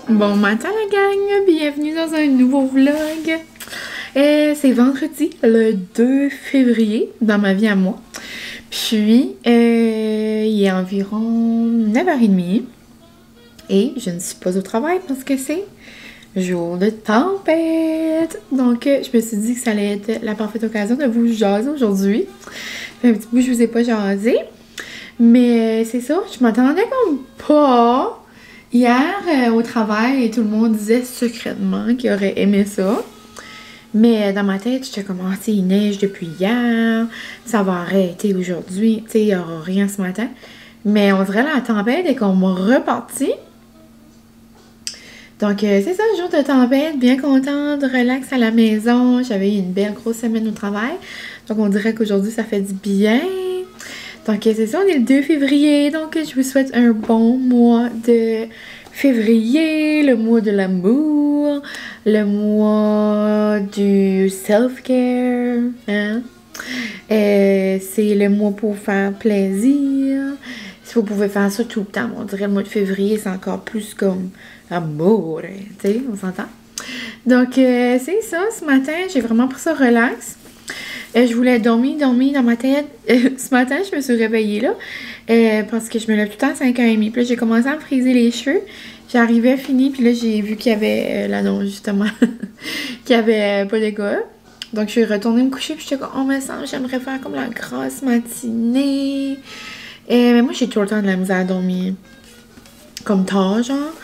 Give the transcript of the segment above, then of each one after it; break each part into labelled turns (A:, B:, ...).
A: Bon matin la gang, bienvenue dans un nouveau vlog. C'est vendredi, le 2 février, dans ma vie à moi. Puis, il est environ 9h30 et je ne suis pas au travail parce que c'est jour de tempête. Donc, je me suis dit que ça allait être la parfaite occasion de vous jaser aujourd'hui. Un petit bout, je vous ai pas jasé. Mais c'est ça, je m'attendais comme pas. Hier, au travail, tout le monde disait secrètement qu'il aurait aimé ça. Mais dans ma tête, j'étais comme, il neige depuis hier, ça va arrêter aujourd'hui, tu sais, il n'y aura rien ce matin. Mais on dirait la tempête est comme repartie. Donc, c'est ça, jour de tempête, bien contente, relax à la maison. J'avais eu une belle grosse semaine au travail. Donc, on dirait qu'aujourd'hui, ça fait du bien. Donc, c'est ça, on est le 2 février. Donc, je vous souhaite un bon mois de février, le mois de l'amour, le mois du self-care. Hein? C'est le mois pour faire plaisir. Si vous pouvez faire ça tout le temps, on dirait le mois de février, c'est encore plus comme amour. Tu sais, on s'entend? Donc, c'est ça, ce matin, j'ai vraiment pris ça relax. Je voulais dormir dans ma tête. Ce matin, je me suis réveillée là. Parce que je me lève tout le temps à 5h30. Puis là, j'ai commencé à me friser les cheveux. J'arrivais fini. Puis là, j'ai vu qu'il y avait l'annonce, justement. qu'il n'y avait pas de gars. Donc, je suis retournée me coucher. Puis j'étais comme, oh, mais ça, j'aimerais faire comme la grasse matinée. Mais moi, j'ai tout le temps de la misère à dormir. Comme tard, genre.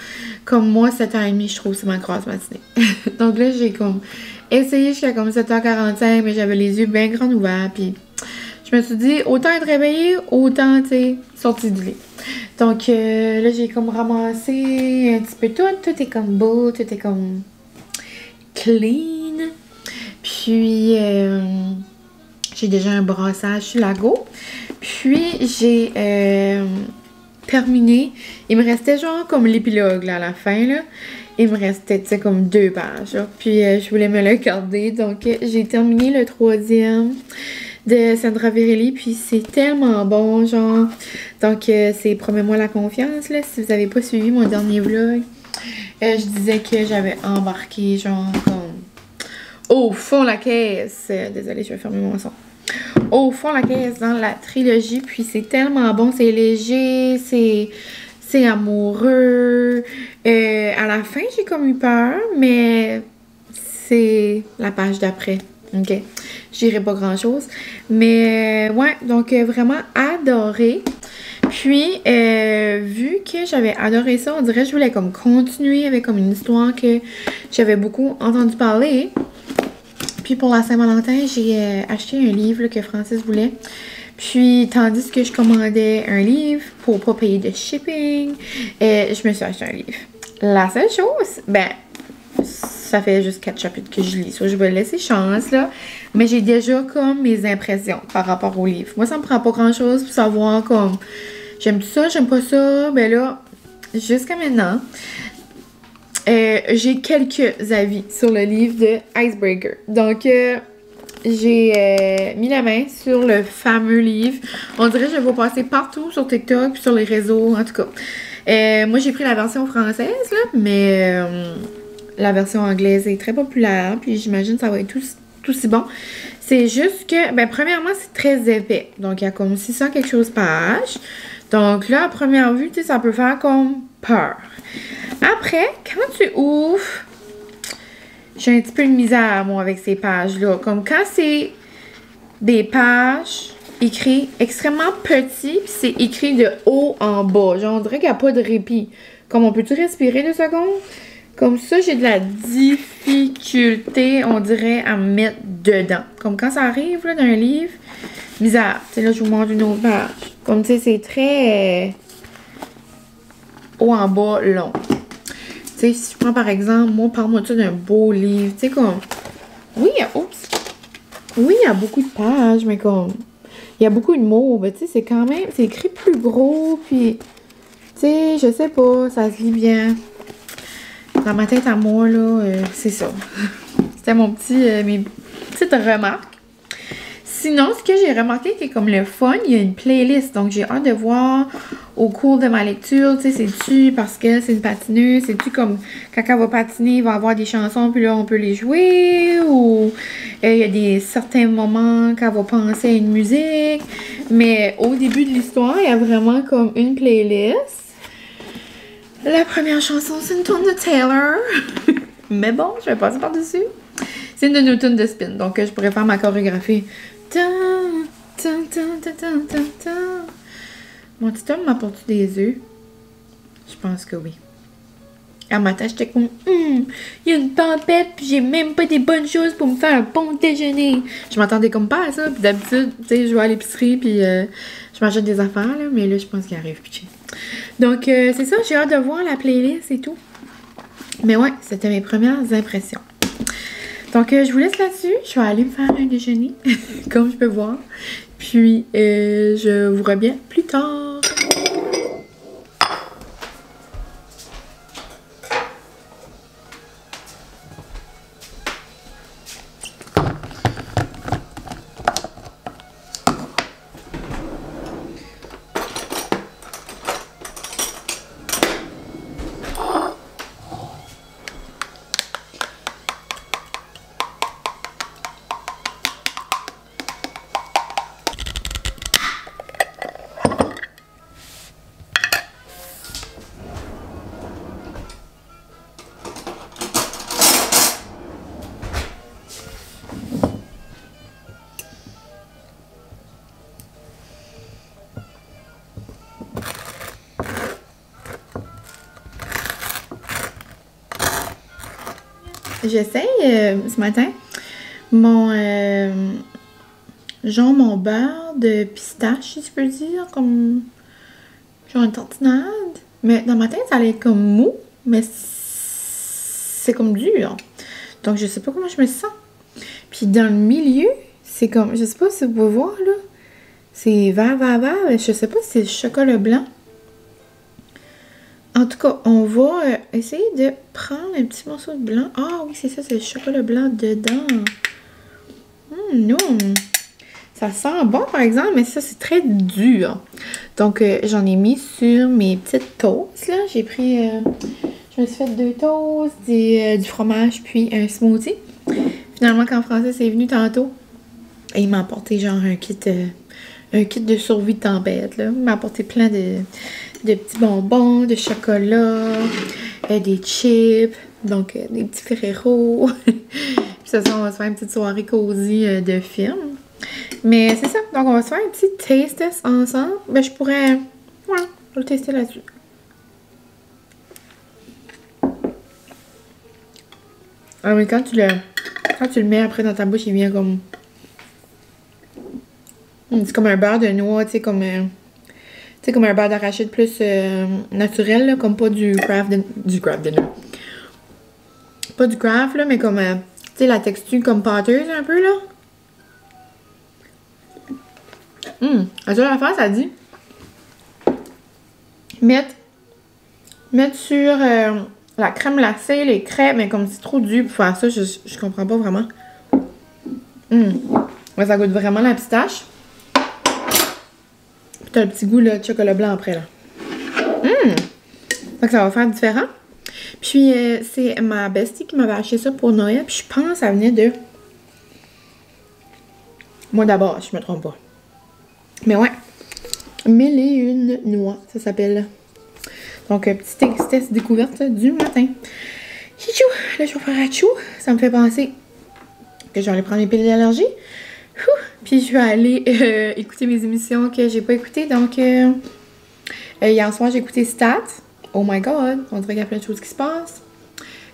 A: Comme moi, 7h30, je trouve que c'est ma grasse matinée. Donc là, j'ai comme essayé jusqu'à comme 7h45, mais j'avais les yeux bien grands ouverts. Puis je me suis dit, autant être réveillée, autant, tu sais, sortir du lit. Donc là, j'ai comme ramassé un petit peu tout. Tout est comme beau, tout est comme clean. Puis j'ai déjà un brassage sur la go. Puis j'ai terminé. Il me restait genre comme l'épilogue là à la fin là. Il me restait, tu sais, comme 2 pages. Là. Puis je voulais me le garder. Donc j'ai terminé le 3e de Sandra Virelli. Puis c'est tellement bon, genre. Donc c'est Promets-moi la confiance là. Si vous n'avez pas suivi mon dernier vlog, je disais que j'avais embarqué genre comme au fond la caisse. Désolée, je vais fermer mon son. Au fond la caisse dans la trilogie, puis c'est tellement bon, c'est léger, c'est amoureux. À la fin, j'ai comme eu peur, mais c'est la page d'après. Ok, je dirais pas grand chose, mais ouais, donc vraiment adoré. Puis vu que j'avais adoré ça, on dirait que je voulais comme continuer avec comme une histoire que j'avais beaucoup entendu parler. Puis pour la Saint-Valentin, j'ai acheté un livre là, que Francis voulait. Puis tandis que je commandais un livre pour pas payer de shipping, je me suis acheté un livre. La seule chose, ben, ça fait juste 4 chapitres que je lis. Ça, je vais laisser chance là. Mais j'ai déjà comme mes impressions par rapport au livre. Moi, ça me prend pas grand chose pour savoir comme j'aime ça, j'aime pas ça. Ben là, jusqu'à maintenant, j'ai quelques avis sur le livre de Icebreaker. Donc, j'ai mis la main sur le fameux livre. On dirait que je vais vous passer partout sur TikTok puis sur les réseaux, en tout cas. Moi, j'ai pris la version française, là, mais la version anglaise est très populaire. Puis j'imagine que ça va être tout aussi bon. C'est juste que, ben, premièrement, c'est très épais. Donc, il y a comme 600 quelque chose page. Donc là, à première vue, tu sais, ça peut faire comme peur. Après, quand tu ouvres, j'ai un petit peu de misère, moi, avec ces pages-là. Comme quand c'est des pages écrites extrêmement petites, puis c'est écrit de haut en bas. Genre, on dirait qu'il n'y a pas de répit. Comme, on peut-tu respirer 2 secondes? Comme ça, j'ai de la difficulté, on dirait, à me mettre dedans. Comme quand ça arrive, là, d'un livre, misère. Tu sais, là, je vous montre une autre page. Comme, tu sais, c'est très haut en bas, long. Tu sais, si je prends par exemple, moi, parle-moi de ça d'un beau livre. Tu sais, comme, oui, oui, il y a beaucoup de pages, mais comme, il y a beaucoup de mots. Mais tu sais, c'est quand même, c'est écrit plus gros, puis, tu sais, je sais pas, ça se lit bien. Dans ma tête à moi, là, c'est ça. C'était mon mes petites remarques. Sinon, ce que j'ai remarqué qui est comme le fun, il y a une playlist. Donc, j'ai hâte de voir au cours de ma lecture, tu sais, c'est-tu parce que c'est une patineuse, c'est-tu comme quand elle va patiner, il va avoir des chansons, puis là, on peut les jouer, ou il y a des certains moments qu'elle va penser à une musique. Mais au début de l'histoire, il y a vraiment comme une playlist. La première chanson, c'est une tune de Taylor. Mais bon, je vais passer par-dessus. C'est une de nos tunes de spin, donc je pourrais faire ma chorégraphie. Mon petit homme m'apporte des œufs? Je pense que oui. À matin, j'étais comme, il y a une tempête, puis j'ai même pas des bonnes choses pour me faire un bon déjeuner. Je m'attendais comme pas à ça, puis d'habitude, tu sais, je vais à l'épicerie, puis je m'achète des affaires, là, mais là, je pense qu'il arrive, puis donc, c'est ça, j'ai hâte de voir la playlist et tout. Mais ouais, c'était mes premières impressions. Donc, je vous laisse là-dessus. Je vais aller me faire un déjeuner, comme je peux voir. Puis, je vous reviens plus tard. J'essaye ce matin mon genre mon beurre de pistache, si je peux dire, comme genre une tartinade. Mais dans ma tête, ça allait être comme mou, mais c'est comme dur. Donc je sais pas comment je me sens. Puis dans le milieu, c'est comme, je sais pas si vous pouvez voir là, c'est vert, mais je sais pas si c'est le chocolat blanc. En tout cas, on va essayer de prendre un petit morceau de blanc. Ah oui, c'est ça, c'est le chocolat blanc dedans. Non. Ça sent bon, par exemple, mais ça, c'est très dur. Donc, j'en ai mis sur mes petites toasts, là. J'ai pris... je me suis fait 2 toasts, du fromage, puis un smoothie. Finalement, quand Français est venu tantôt, et il m'a apporté genre un kit de survie de tempête, là. Il m'a apporté plein de petits bonbons, de chocolat, des chips, donc des petits Ferrero. Puis ça, on va se faire une petite soirée cosy de film. Mais c'est ça, donc on va se faire un petit taste test ensemble. Ben je pourrais, ouais, je vais le tester là-dessus. Ah mais quand tu le mets après dans ta bouche, il vient comme... c'est comme un beurre de noix, tu sais, comme un beurre d'arachide plus naturel, là, comme pas du craft dinner. Pas du craft, là, mais comme, tu sais, la texture comme pâteuse un peu, là. La seule affaire, ça dit mettre sur la crème glacée, les crêpes, mais comme c'est trop dur pour faire ça, je comprends pas vraiment. Ouais, ça goûte vraiment la pistache. Puis t'as le petit goût là, de chocolat blanc après, là. Donc ça va faire différent. Puis c'est ma bestie qui m'avait acheté ça pour Noël. Puis je pense que ça venait de... Moi d'abord, je me trompe pas. Mais ouais. 1001 noix, ça s'appelle. Donc, petit test découverte du matin. Chichou, le chauffeur à chou, ça me fait penser que je vais aller prendre mes pilules d'allergie. Puis je vais aller écouter mes émissions que j'ai pas écoutées. Donc, hier soir, j'ai écouté Stat. Oh my god, on dirait qu'il y a plein de choses qui se passent.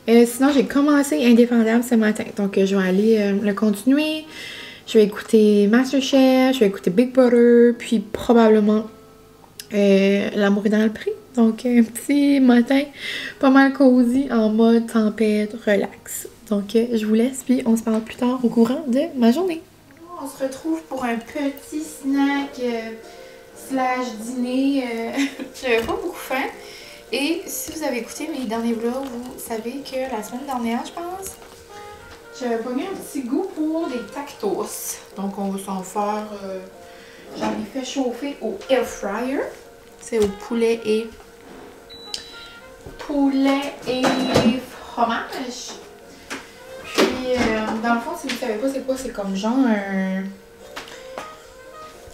A: Sinon, j'ai commencé Indéfendable ce matin. Donc, je vais aller le continuer. Je vais écouter MasterChef, je vais écouter Big Brother, puis probablement L'amour est dans le prix. Donc, un petit matin pas mal cosy en mode tempête, relax. Donc, je vous laisse, puis on se parle plus tard au courant de ma journée. On se retrouve pour un petit snack slash dîner. J'avais pas beaucoup faim. Et si vous avez écouté mes derniers vlogs, vous savez que la semaine dernière, je pense, J'avais pogné un petit goût pour des tacos. Donc on va s'en faire... j'en ai fait chauffer au air fryer. C'est au poulet et fromage. Puis dans le fond, si vous savez pas c'est quoi, c'est comme genre un...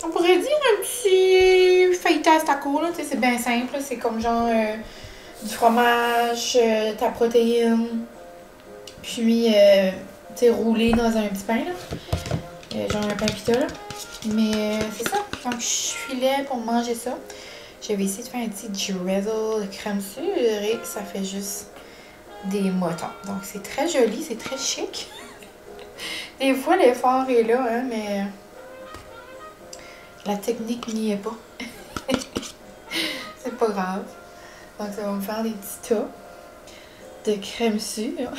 A: On pourrait dire un petit feuilletage taco, là. C'est bien simple. C'est comme genre du fromage, ta protéine. Puis, tu sais, roulé dans un petit pain, là. Genre un pain pita, là. Mais c'est ça. Donc, je filais pour manger ça. J'avais essayé de faire un petit drizzle de crème sûre et ça fait juste des motons. Donc, c'est très joli, c'est très chic. Des fois, l'effort est là, hein, mais la technique n'y est pas. C'est pas grave. Donc, ça va me faire des petits tas de crème sûre.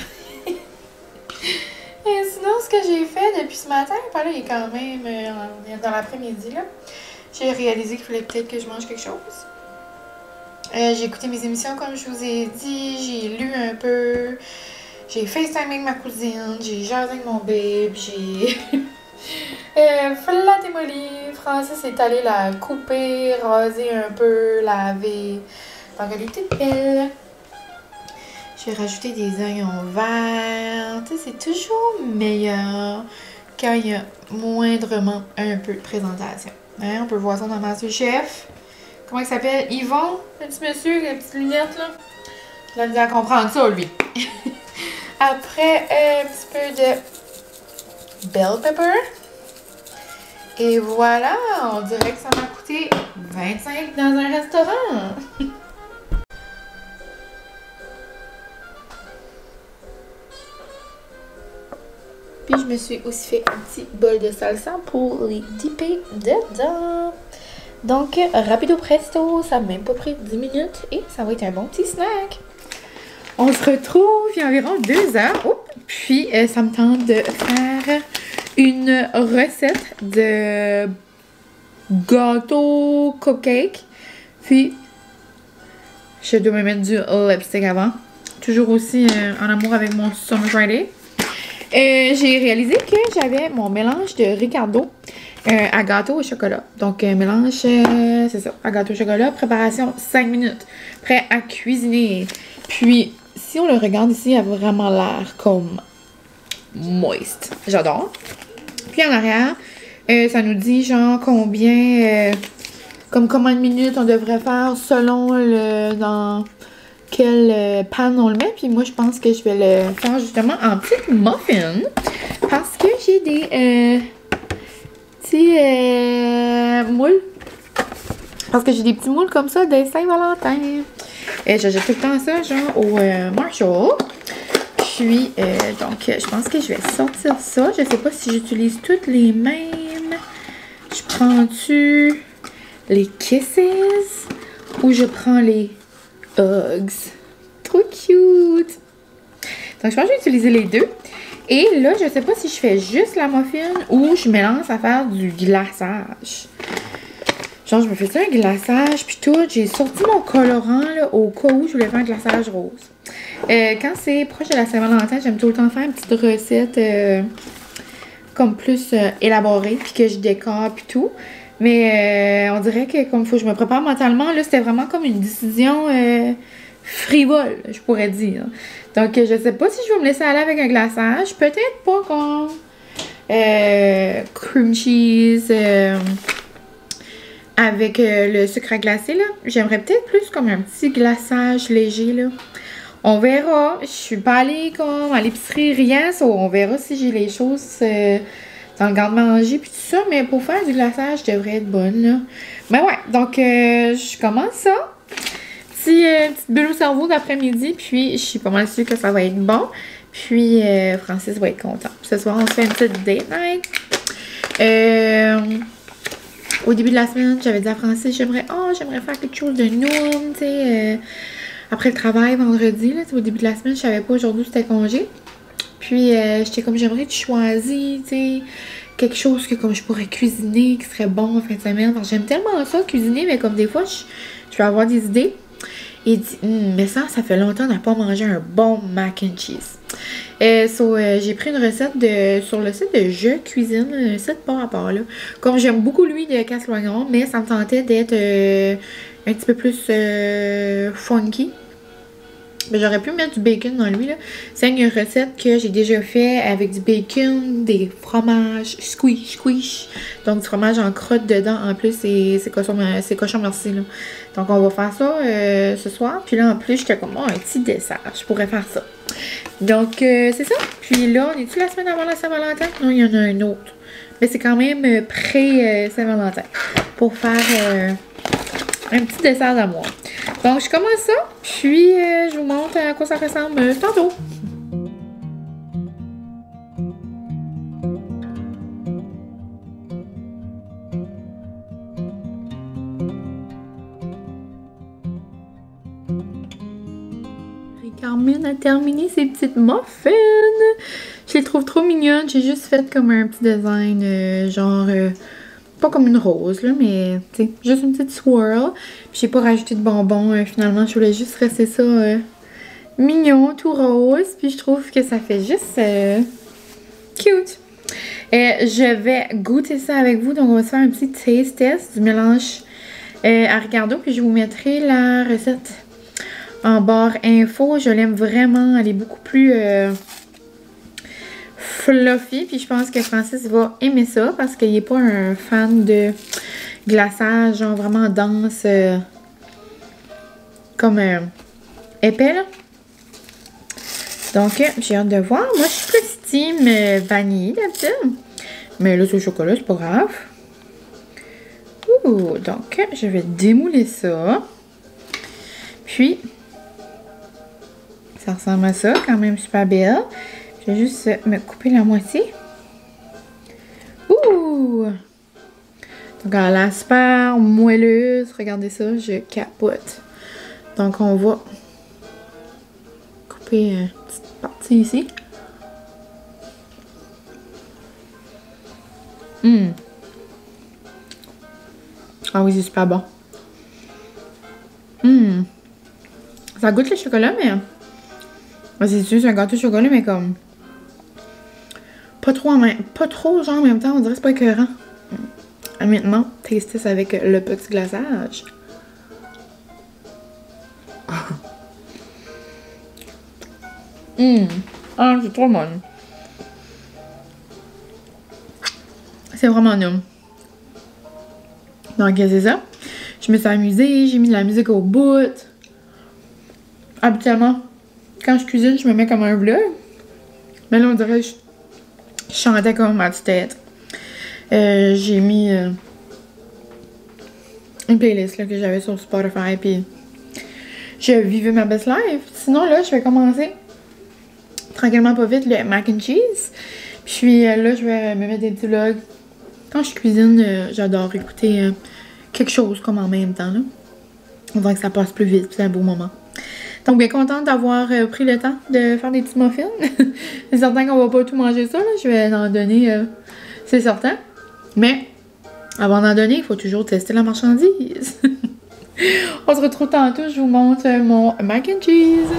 A: Et sinon, ce que j'ai fait depuis ce matin, là, il est quand même dans l'après-midi, là. J'ai réalisé qu'il fallait peut-être que je mange quelque chose. J'ai écouté mes émissions comme je vous ai dit, j'ai lu un peu, j'ai FaceTime avec ma cousine, j'ai jasé avec mon babe, j'ai flatté mon livre. Francis est allé la couper, raser un peu, laver. Donc elle était belle. J'ai rajouté des oignons verts. Tu sais, c'est toujours meilleur quand il y a moindrement un peu de présentation. Hein, on peut voir ça dans MasterChef. Comment il s'appelle? Yvon, le petit monsieur, avec la petite lunette, là. Il a bien comprendre ça, lui. Après, un petit peu de bell pepper. Et voilà, on dirait que ça m'a coûté 25 dans un restaurant. Puis je me suis aussi fait un petit bol de salsa pour les dipper dedans. Donc, rapido presto, ça m'a même pas pris 10 minutes et ça va être un bon petit snack. On se retrouve il y a environ 2 heures. Oh, puis, ça me tente de faire une recette de gâteau cupcake. Puis, je dois me mettre du lipstick avant. Toujours aussi en amour avec mon Summer Friday. J'ai réalisé que j'avais mon mélange de Ricardo à gâteau au chocolat. Donc, mélange, c'est ça, à gâteau au chocolat. Préparation 5 minutes. Prêt à cuisiner. Puis, si on le regarde ici, il a vraiment l'air comme moist. J'adore. Puis, en arrière, ça nous dit genre combien, comme combien de minutes on devrait faire selon dans quelle panne on le met. Puis moi, je pense que je vais le faire justement en petite muffin. Parce que j'ai des petits moules. Parce que j'ai des petits moules comme ça de Saint-Valentin. J'achète tout le temps ça, genre au Marshall. Puis, donc, je pense que je vais sortir ça. Je sais pas si j'utilise toutes les mêmes. Je prends-tu les Kisses ou je prends les Hugs? Trop cute! Donc, je pense que je vais utiliser les deux. Et là, je sais pas si je fais juste la muffin ou je me lance à faire du glaçage. Genre, je me fais ça un glaçage puis tout. J'ai sorti mon colorant là, au cas où je voulais faire un glaçage rose. Quand c'est proche de la Saint-Valentin, j'aime tout le temps faire une petite recette comme plus élaborée puis que je décore puis tout. Mais on dirait que comme il faut que je me prépare mentalement, là, c'était vraiment comme une décision frivole, je pourrais dire. Donc, je sais pas si je vais me laisser aller avec un glaçage. Peut-être pas comme cream cheese avec le sucre à glacer, là. J'aimerais peut-être plus comme un petit glaçage léger, là. On verra. Je suis pas allée comme à l'épicerie, rien. On verra si j'ai les choses dans le garde-manger puis tout ça. Mais pour faire du glaçage, je devrais être bonne, là. Mais ouais, donc je commence ça. Petite bulle au cerveau d'après-midi. Puis je suis pas mal sûre que ça va être bon. Puis Francis va être content. Ce soir, on se fait une petite date night. Au début de la semaine, j'avais dit à Francis, j'aimerais faire quelque chose de noum, tu sais, après le travail, vendredi, là, au début de la semaine, je savais pas aujourd'hui c'était congé. Puis, j'étais comme, j'aimerais que tu choisis, tu sais, quelque chose que comme je pourrais cuisiner, qui serait bon en fin de semaine. J'aime tellement ça, cuisiner, mais comme des fois, je vais avoir des idées. Il dit, mais ça fait longtemps qu'on n'a pas mangé un bon mac and cheese. J'ai pris une recette sur le site de Je Cuisine, un site par rapport là. Comme j'aime beaucoup lui de Casloignon, mais ça me tentait d'être un petit peu plus funky. Ben, j'aurais pu mettre du bacon dans lui là. C'est une recette que j'ai déjà fait avec du bacon, des fromages squish. Donc du fromage en crotte dedans en plus, c'est cochon merci là. Donc on va faire ça ce soir. Puis là en plus j'étais comme un petit dessert, je pourrais faire ça. Donc c'est ça. Puis là on est-tu la semaine avant la Saint-Valentin? Non, il y en a un autre. Mais c'est quand même pré-Saint-Valentin. Pour faire un petit dessert d'amour. Donc, je commence ça, puis je vous montre à quoi ça ressemble tantôt. Carmen a terminé ses petites muffins. Je les trouve trop mignonnes. J'ai juste fait comme un petit design, genre... pas comme une rose, là, mais tu sais, juste une petite swirl. Puis j'ai pas rajouté de bonbons, finalement. Je voulais juste rester ça mignon, tout rose. Puis je trouve que ça fait juste cute. Je vais goûter ça avec vous. Donc on va se faire un petit taste test du mélange à Ricardo. Puis je vous mettrai la recette en barre info. Je l'aime vraiment. Elle est beaucoup plus... fluffy, puis je pense que Francis va aimer ça parce qu'il n'est pas un fan de glaçage, genre vraiment dense, comme épais, là. Donc, j'ai hâte de voir. Moi, je suis plus team vanille d'habitude, mais là, c'est au chocolat, c'est pas grave. Ouh, donc, je vais démouler ça. Puis, ça ressemble à ça, quand même super belle. Je vais juste me couper la moitié. Ouh! Donc, elle a l'air super moelleuse. Regardez ça, je capote. Donc, on va couper une petite partie ici. Ah oui, c'est super bon. Ça goûte le chocolat, mais... c'est sûr, c'est un gâteau de chocolat, mais comme... Pas trop genre en même temps, on dirait que c'est pas écœurant. Maintenant, testez ça avec le petit glaçage. Ah, c'est trop bon. C'est vraiment nul. Donc, c'est ça. Je me suis amusée, j'ai mis de la musique au bout. Habituellement, quand je cuisine, je me mets comme un vlog. Mais là, on dirait que je chantais comme ma petite tête. J'ai mis une playlist là, que j'avais sur Spotify, puis je vivais ma best life. Sinon, là, je vais commencer tranquillement pas vite le mac and cheese. Puis là, je vais me mettre des petits vlogs. Quand je cuisine, j'adore écouter quelque chose comme en même temps. Là. On dirait que ça passe plus vite, c'est un beau moment. Donc, bien contente d'avoir pris le temps de faire des petits muffins. C'est certain qu'on va pas tout manger ça, là. Je vais en donner, c'est certain. Mais, avant d'en donner, il faut toujours tester la marchandise. On se retrouve tantôt, je vous montre mon mac and cheese.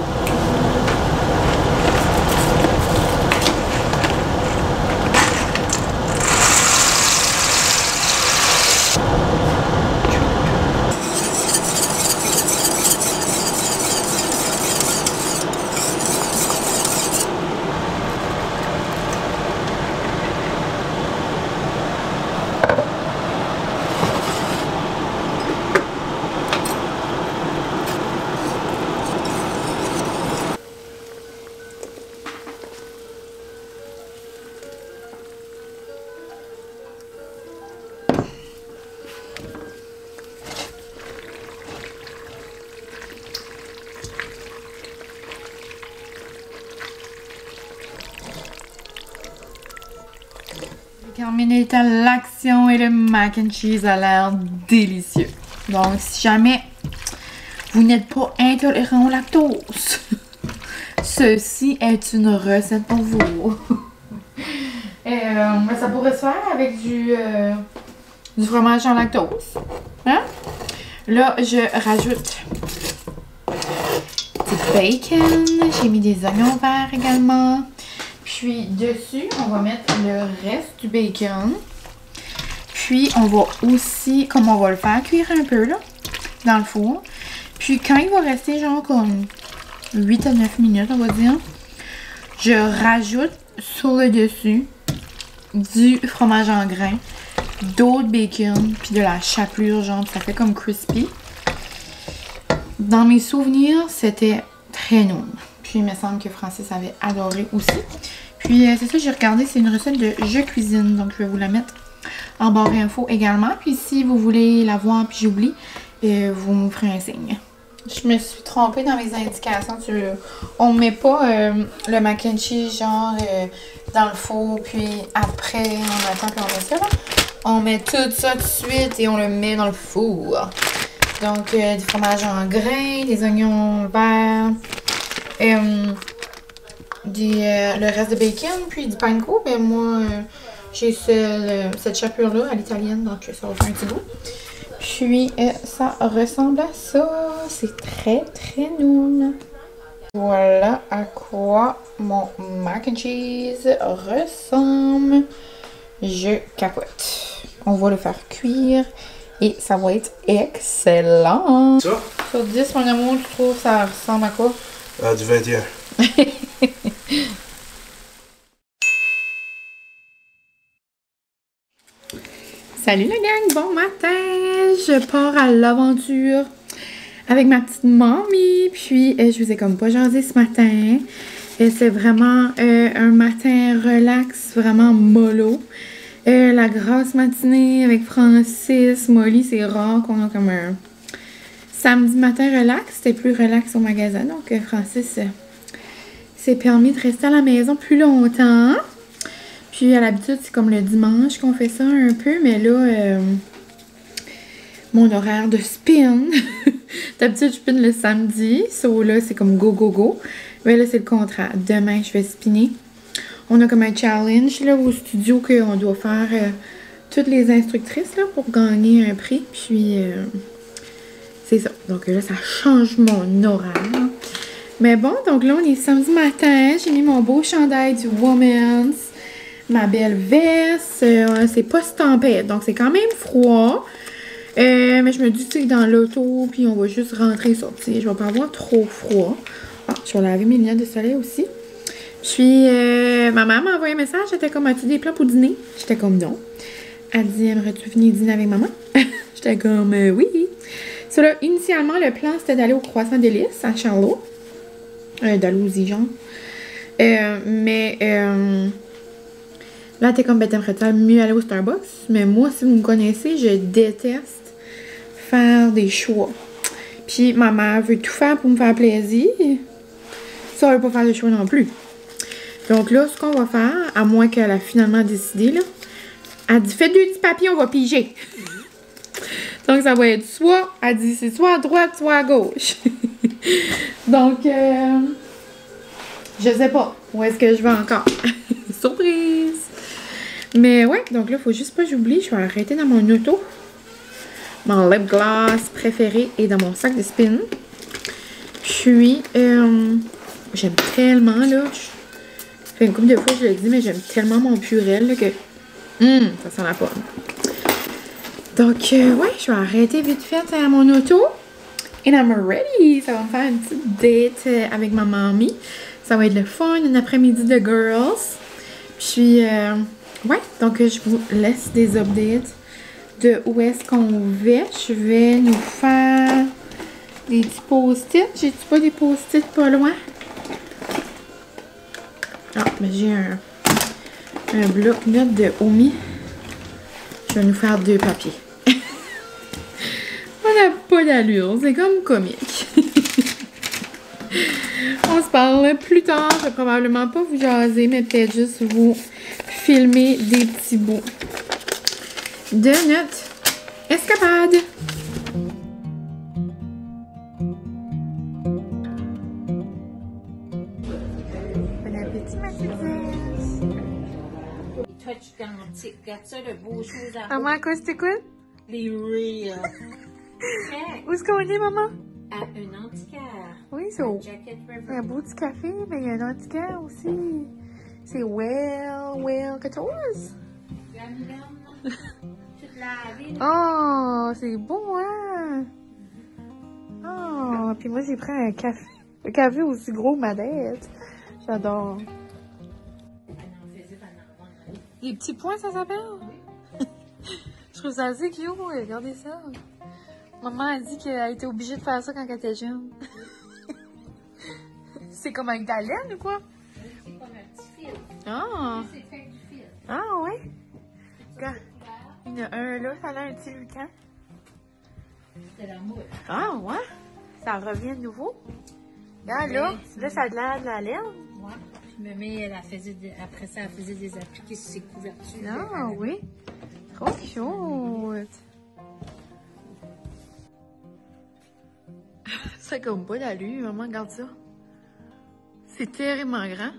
A: Terminé à l'action et le mac and cheese a l'air délicieux. Donc, si jamais vous n'êtes pas intolérant au lactose, ceci est une recette pour vous. Ça pourrait se faire avec du fromage en lactose. Hein? Là, je rajoute bacon. J'ai mis des oignons verts également. Puis dessus, on va mettre le reste du bacon. Puis on va aussi, comme on va le faire cuire un peu là, dans le four. Puis quand il va rester genre comme 8 à 9 minutes, on va dire, je rajoute sur le dessus du fromage en grains, d'autres bacon, puis de la chapelure, genre, ça fait comme crispy. Dans mes souvenirs, c'était très non. Puis il me semble que Francis avait adoré aussi. Puis c'est ça, j'ai regardé, c'est une recette de Je Cuisine, donc je vais vous la mettre en barre info également. Puis si vous voulez la voir, puis j'oublie, vous me ferez un signe. Je me suis trompée dans mes indications. On met pas le mac and cheese genre dans le four, puis après on attend puis on met ça là. On met tout ça tout de suite et on le met dans le four. Donc du fromage en grains, des oignons verts, le reste de bacon, puis du panko. Ben moi j'ai cette chapelure là à l'italienne, donc ça va faire un petit goût. Puis ça ressemble à ça. C'est très très noun. Voilà à quoi mon mac and cheese ressemble. Je capote. On va le faire cuire et ça va être excellent.
B: Ça?
A: Sur 10, mon amour, tu trouves ça ressemble à quoi?
B: Du 21.
A: Salut la gang, bon matin! Je pars à l'aventure avec ma petite mamie, puis je vous ai comme pas jasé ce matin. C'est vraiment un matin relax, vraiment mollo. La grasse matinée avec Francis, Molly, c'est rare qu'on a comme un samedi matin relax. C'était plus relax au magasin, donc Francis s'est permis de rester à la maison plus longtemps. Puis à l'habitude, c'est comme le dimanche qu'on fait ça un peu, mais là, mon horaire de spin, d'habitude je spin le samedi, so là c'est comme go go go, mais là c'est le contraire, demain je vais spinner. On a comme un challenge là au studio qu'on doit faire toutes les instructrices là pour gagner un prix, puis c'est ça, donc là ça change mon horaire. Mais bon, donc là on est samedi matin, j'ai mis mon beau chandail du Women's, ma belle veste, c'est pas si tempête, donc c'est quand même froid. Mais je me dis, tu sais, dans l'auto, puis on va juste rentrer et sortir. Je vais pas avoir trop froid. Ah, je vais laver mes lunettes de soleil aussi. Puis, ma maman m'a envoyé un message. Elle était comme, as-tu des plans pour dîner? J'étais comme, non. Elle dit, aimerais-tu venir dîner avec maman? J'étais comme, oui. So là, initialement, le plan, c'était d'aller au Croissant Délices à Charlot. Dalhousie, genre. Là, t'es comme, ben, t'aimerais-tu mieux aller au Starbucks? Mais moi, si vous me connaissez, je déteste faire des choix. Puis, ma mère veut tout faire pour me faire plaisir. Ça, elle veut pas faire de choix non plus. Donc là, ce qu'on va faire, à moins qu'elle a finalement décidé, là, elle dit, fais 2 petits papiers, on va piger. Donc, ça va être soit, elle dit, c'est soit à droite, soit à gauche. Donc, je sais pas où est-ce que je vais encore. Surprise! Mais ouais, donc là, faut juste pas que j'oublie, je vais arrêter dans mon auto. Mon lip gloss préféré est dans mon sac de spin. Puis, j'aime tellement, là, ça fait une couple de fois que je le dis, mais j'aime tellement mon Purell, là, que ça sent la pomme. Donc, ouais, je vais arrêter vite fait à mon auto. And I'm ready! Ça va me faire une petite date avec ma mamie. Ça va être le fun, un après-midi de girls. Puis, ouais, donc je vous laisse des updates de où est-ce qu'on va. Je vais nous faire des petits post-it. J'ai-tu pas des post-it pas loin? Ah, mais j'ai un bloc-notes de Omi. Je vais nous faire 2 papiers. On n'a pas d'allure, c'est comme comique. On se parle plus tard. Je vais probablement pas vous jaser, mais peut-être juste vous filmer des petits bouts de notre escapade. Bon appétit, ma princesse.
C: Toi, tu regardes ça, le beau chose à
A: Maman, à quoi c'est quoi?
C: les reels. Check.
A: Où est-ce qu'on est, maman?
C: À un antiquaire.
A: Oui. Oui, c'est au...
C: Jacket
A: Il y a un
C: River.
A: beau petit café, mais il y a un antiquaire aussi. C'est well, quelque chose.
C: Toute la ville.
A: Oh, c'est beau, hein? Oh, puis moi, j'ai pris un café. Un café aussi gros que ma tête. J'adore. Les petits points, ça s'appelle? Je trouve ça assez cute. Regardez ça. Maman a dit qu'elle était obligée de faire ça quand elle était jeune. C'est comme avec de la laine ou quoi?
C: C'est comme un petit fil.
A: Ah!
C: C'est fait du fil.
A: Ah, ouais? Regarde. Il y en a un là, ça a l'air un petit lucan.
C: C'est la mousse.
A: Ah, ouais? Ça revient de nouveau? Regarde, là. Là, ça a l'air de la laine.
C: Ouais. Je me mets, après ça, elle faisait des appliqués sur ses couvertures.
A: Ah, oui. Trop cute. C'est comme pas d'allure, maman, regarde ça. C'est terriblement grand.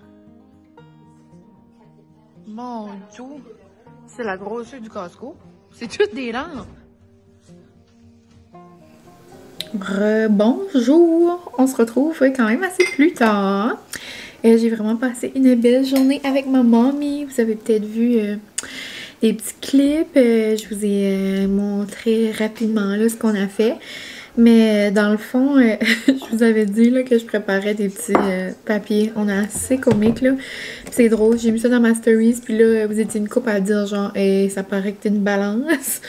A: Mon Dieu. C'est la grosseur du Costco. C'est toutes des lampes. Bonjour. On se retrouve quand même assez plus tard. J'ai vraiment passé une belle journée avec ma mamie. Vous avez peut-être vu des petits clips. Je vous ai montré rapidement là, ce qu'on a fait. Mais dans le fond, je vous avais dit là, que je préparais des petits papiers. On a assez comique là. C'est drôle, j'ai mis ça dans ma stories. Puis là, vous étiez une couple à dire genre, ça paraît que t'es une balance.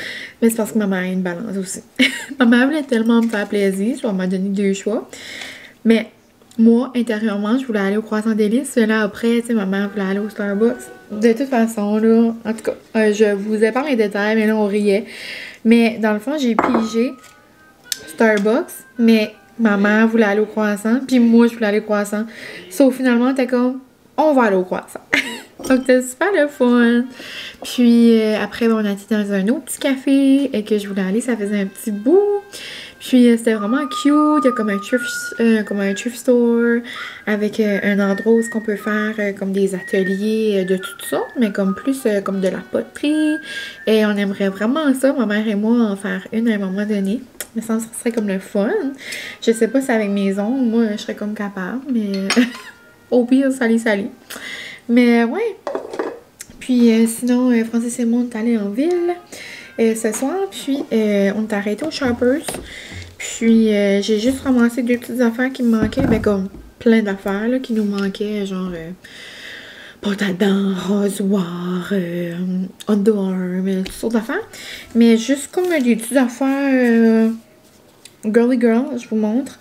A: Mais c'est parce que ma mère a une balance aussi. Ma mère voulait tellement me faire plaisir. Je m'a donné 2 choix. Mais moi, intérieurement, je voulais aller au Croissant Délices. Là, après, tu sais, ma mère voulait aller au Starbucks. De toute façon, là, en tout cas, je vous épargne les détails, mais là, on riait. Mais dans le fond, j'ai pigé Starbucks, mais ma mère voulait aller au Croissant, puis moi, je voulais aller au Croissant. Sauf finalement, t'es comme, on va aller au Croissant. Donc, c'était super le fun. Puis après, on a été dans un autre petit café et que je voulais aller, ça faisait un petit bout. Puis c'était vraiment cute, il y a comme un thrift store avec un endroit où on peut faire comme des ateliers de toutes sortes, mais comme plus comme de la poterie. Et on aimerait vraiment ça, ma mère et moi, en faire une à un moment donné. Mais ça serait comme le fun. Je sais pas si avec mes ongles, moi je serais comme capable, mais au pire, salut. Mais ouais. Puis sinon, Francis et moi, on est allés en ville ce soir, puis on est arrêté au Shoppers. Puis j'ai juste ramassé 2 petites affaires qui me manquaient, ben comme plein d'affaires là, qui nous manquaient, genre pâte à dents, rasoir, underarm, toutes sortes d'affaires. Mais juste comme des petites affaires girly girl, je vous montre.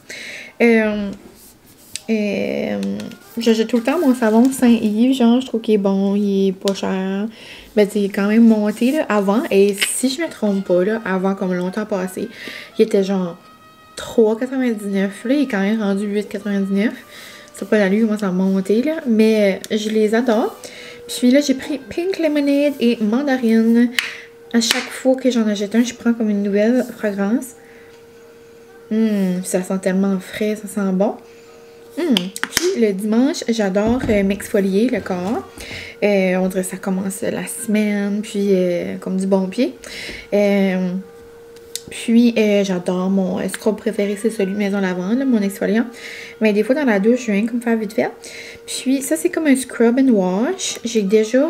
A: J'achète tout le temps mon savon Saint-Yves, genre je trouve qu'il est bon, il est pas cher. Ben il est quand même monté là, avant, et si je me trompe pas, là, avant comme longtemps passé, il était genre 3,99. Là, il est quand même rendu 8,99. C'est pas l'allure, moi ça a monté là, mais je les adore. Puis là, j'ai pris Pink Lemonade et Mandarine. À chaque fois que j'en achète un, je prends comme une nouvelle fragrance. Ça sent tellement frais, ça sent bon. Puis le dimanche, j'adore m'exfolier le corps. On dirait que ça commence la semaine, puis comme du bon pied. Puis j'adore mon scrub préféré, c'est celui de Maison Lavande, là, mon exfoliant. Mais des fois dans la douche, je viens comme faire vite fait. Puis ça, c'est comme un scrub and wash. J'ai déjà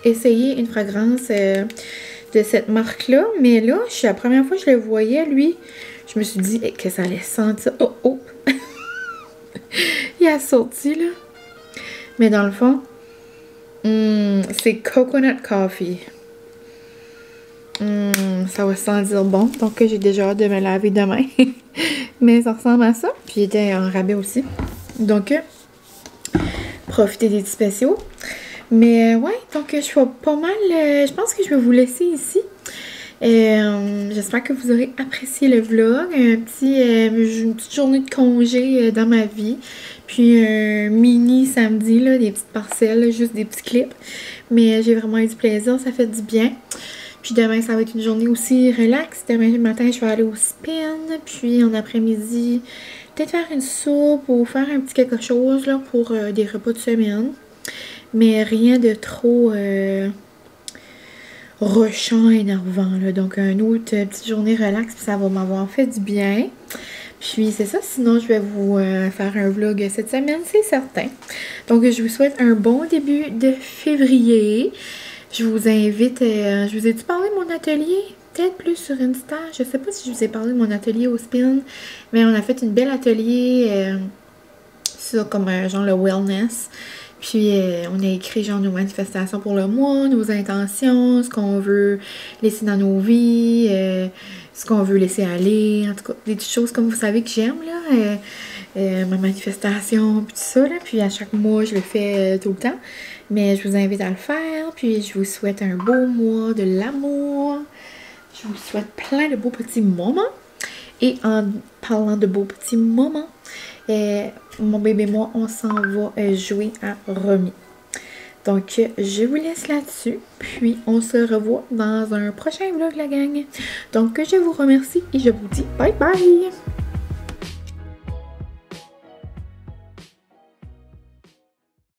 A: essayé une fragrance de cette marque-là, mais là, la première fois que je le voyais, lui, je me suis dit que ça allait sentir... Oh! Il a sorti, là. Mais dans le fond, c'est Coconut Coffee. Ça va sentir bon. Donc, j'ai déjà hâte de me laver demain. Mais ça ressemble à ça. Puis, il était en rabais aussi. Donc, profitez des petits spéciaux. Mais, ouais. Donc, je fais pas mal. Je pense que je vais vous laisser ici. J'espère que vous aurez apprécié le vlog. Une petite journée de congé dans ma vie. Puis un mini samedi, là, des petites parcelles, là, juste des petits clips. Mais j'ai vraiment eu du plaisir, ça fait du bien. Puis demain, ça va être une journée aussi relax. Demain matin, je vais aller au spin. Puis en après-midi, peut-être faire une soupe ou faire un petit quelque chose là, pour des repas de semaine. Mais rien de trop... rushant, énervant, là. Donc, une autre petite journée relax, puis ça va m'avoir fait du bien. Puis c'est ça, sinon je vais vous faire un vlog cette semaine, c'est certain. Donc je vous souhaite un bon début de février. Je vous invite, je vous ai-tu parlé de mon atelier? Peut-être plus sur Insta. Je sais pas si je vous ai parlé de mon atelier au spin, mais on a fait une belle atelier sur comme genre le wellness. Puis on a écrit genre nos manifestations pour le mois, nos intentions, ce qu'on veut laisser dans nos vies, ce qu'on veut laisser aller, en tout cas des petites choses comme vous savez que j'aime là, ma manifestation puis tout ça là, puis à chaque mois je le fais tout le temps, mais je vous invite à le faire, puis je vous souhaite un beau mois de l'amour, je vous souhaite plein de beaux petits moments, et en parlant de beaux petits moments, mon bébé et moi, on s'en va jouer à Romy. Donc, je vous laisse là-dessus. Puis, on se revoit dans un prochain vlog, la gang. Donc, je vous remercie et je vous dis bye bye!